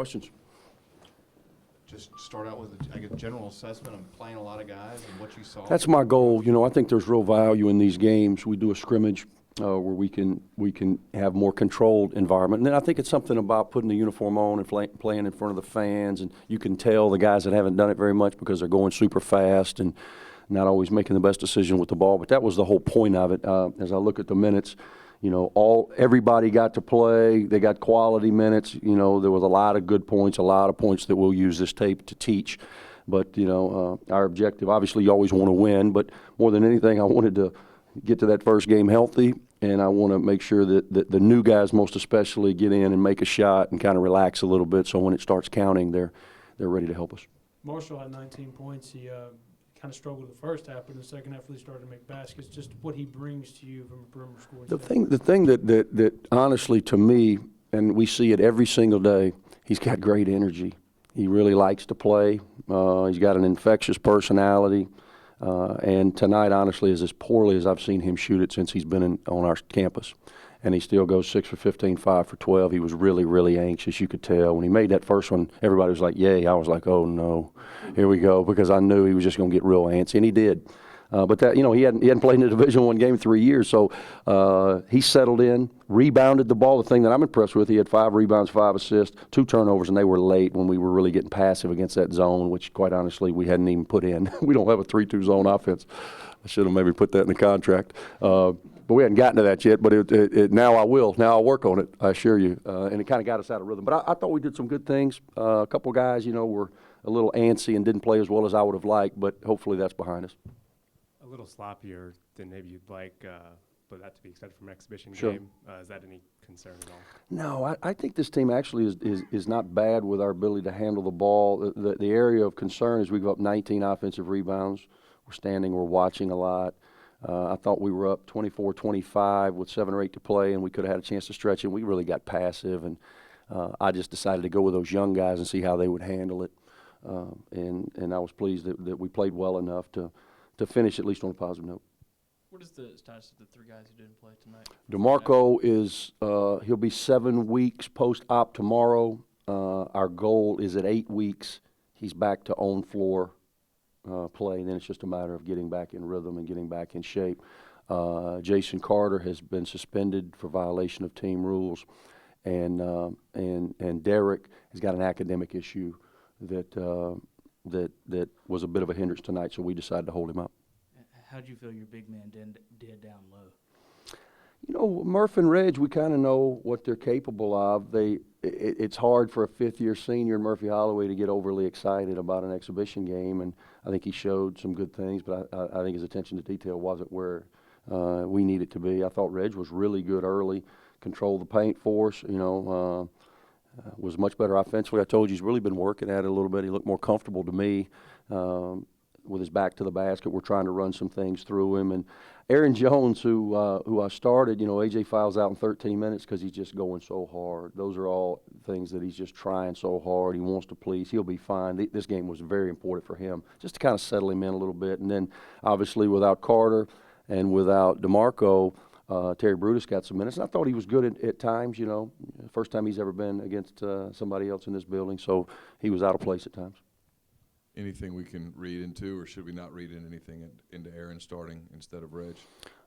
Questions? Just start out with, I guess, general assessment of playing a lot of guys and what you saw. That's my goal. I think there's real value in these games. We do a scrimmage where we can have more controlled environment. And then I think it's something about putting the uniform on and playing in front of the fans. And you can tell the guys that haven't done it very much because they're going super fast and not always making the best decision with the ball. But that was the whole point of it. As I look at the minutes, everybody got to play. They got quality minutes. There was a lot of good points, a lot of points that we'll use this tape to teach. But, our objective, obviously you always want to win, but more than anything, I wanted to get to that first game healthy, and I want to make sure that the new guys most especially get in and make a shot and kind of relax a little bit so when it starts counting, they're ready to help us. Marshall had 19 points. He kind of struggled the first half, but in the second half really started to make baskets. Just what he brings to you from a perimeter scoring standpoint. The thing that honestly to me, and we see it every single day, he's got great energy. He really likes to play. He's got an infectious personality. And tonight, honestly, is as poorly as I've seen him shoot it since he's been on our campus. And he still goes 6 for 15, 5 for 12. He was really, really anxious, you could tell. When he made that first one, everybody was like, yay. I was like, oh, no, here we go, because I knew he was just going to get real antsy, and he did. But that, he hadn't played in a Division I game in 3 years, so he settled in, rebounded the ball. The thing that I'm impressed with, he had 5 rebounds, 5 assists, 2 turnovers, and they were late when we were really getting passive against that zone, which, quite honestly, we hadn't even put in. We don't have a 3-2 zone offense. I should have maybe put that in the contract. But we hadn't gotten to that yet, but now I will. Now I'll work on it, I assure you. And it kind of got us out of rhythm. But I thought we did some good things. A couple guys, were a little antsy and didn't play as well as I would have liked, but hopefully that's behind us. A little sloppier than maybe you'd like, but that to be expected from an exhibition Sure. game. Is that any concern at all? No, I think this team actually is not bad with our ability to handle the ball. The area of concern is we go up 19 offensive rebounds. We're standing, we're watching a lot. I thought we were up 24-25 with 7 or 8 to play, and we could have had a chance to stretch it. We really got passive, and I just decided to go with those young guys and see how they would handle it. And I was pleased that we played well enough to finish at least on a positive note. What is the status of the 3 guys who didn't play tonight? DeMarco is he'll be 7 weeks post-op tomorrow. Our goal is at 8 weeks. He's back to on-floor play, and then it's just a matter of getting back in rhythm and getting back in shape. Jason Carter has been suspended for violation of team rules, and Derek has got an academic issue that was a bit of a hindrance tonight, so we decided to hold him up. How did you feel your big man did down low? Murph and Reg, we kind of know what they're capable of. It's hard for a fifth-year senior in Murphy Holloway to get overly excited about an exhibition game, and I think he showed some good things, but I think his attention to detail wasn't where we need it to be. I thought Reg was really good early, controlled the paint for us, was much better offensively. I told you he's really been working at it a little bit. He looked more comfortable to me with his back to the basket. We're trying to run some things through him. And Aaron Jones, who I started, A.J. fouls out in 13 minutes because he's just going so hard. Those are all things that he's just trying so hard. He wants to please. He'll be fine. This game was very important for him, just to kind of settle him in a little bit. And then, obviously, without Carter and without DeMarco, Terry Brutus got some minutes. And I thought he was good at times, First time he's ever been against somebody else in this building, so he was out of place at times. Anything we can read into, or should we not read in anything into Aaron starting instead of Reg?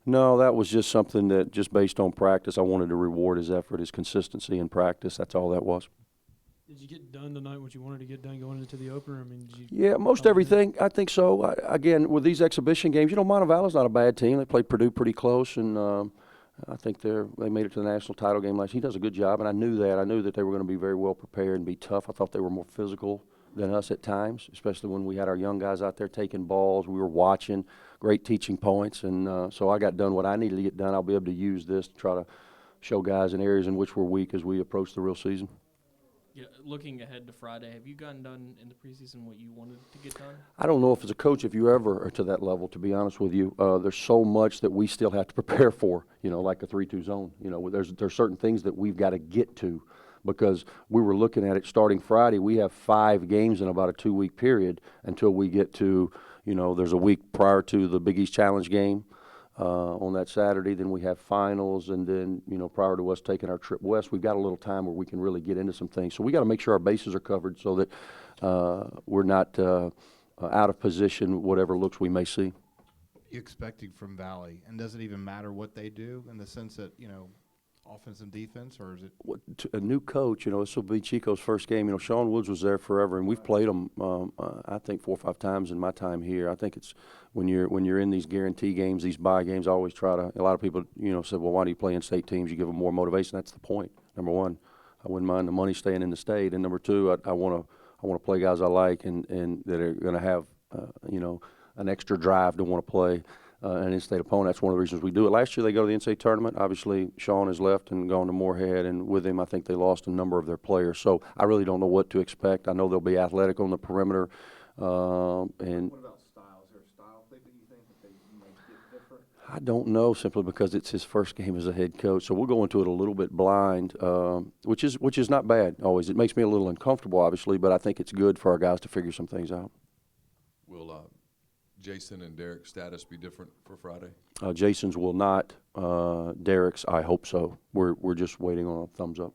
No, that was just something that, just based on practice, I wanted to reward his effort, his consistency in practice. That's all that was. Did you get done tonight what you wanted to get done going into the opener? Yeah, most everything. I think so. Again, with these exhibition games, Montevallo's not a bad team. They played Purdue pretty close, and I think they made it to the national title game last year. He does a good job, and I knew that. I knew that they were going to be very well prepared and be tough. I thought they were more physical than us at times, especially when we had our young guys out there taking balls. We were watching, great teaching points, and so I got done what I needed to get done. I'll be able to use this to try to show guys in areas in which we're weak as we approach the real season. Yeah, looking ahead to Friday, have you gotten done in the preseason what you wanted to get done? I don't know if as a coach, if you ever are to that level, to be honest with you. There's so much that we still have to prepare for, like a 3-2 zone. There's certain things that we've got to get to, because we were looking at it starting Friday. We have 5 games in about a 2-week period until we get to, there's a week prior to the Big East Challenge game. on that Saturday. Then we have finals, and then, you know, prior to us taking our trip west, we've got a little time where we can really get into some things. So we got to make sure our bases are covered so that we're not out of position, whatever looks we may see. You expecting from Valley, and does it even matter what they do in the sense that, you know, offense and defense, or is it? A new coach, you know, this will be Chico's first game. You know, Sean Woods was there forever, and we've played him, I think 4 or 5 times in my time here. I think it's when you're in these guarantee games, these bye games, I always try to. A lot of people, you know, said, well, why do you play in state teams? You give them more motivation. That's the point. Number one, I wouldn't mind the money staying in the state, and number two, I want to play guys I like and that are going to have, you know, an extra drive to want to play. An in-state opponent. That's one of the reasons we do it. Last year they go to the in-state tournament. Obviously, Sean has left and gone to Moorhead, and with him I think they lost a number of their players. So I really don't know what to expect. I know they'll be athletic on the perimeter. And What about style? Is there a style thing that you think that they might get different? I don't know, simply because it's his first game as a head coach. So we'll go into it a little bit blind, which is not bad always. It makes me a little uncomfortable, obviously, but I think it's good for our guys to figure some things out. Will Jason and Derek's status be different for Friday? Jason's will not. Derek's, I hope so. We're just waiting on a thumbs up.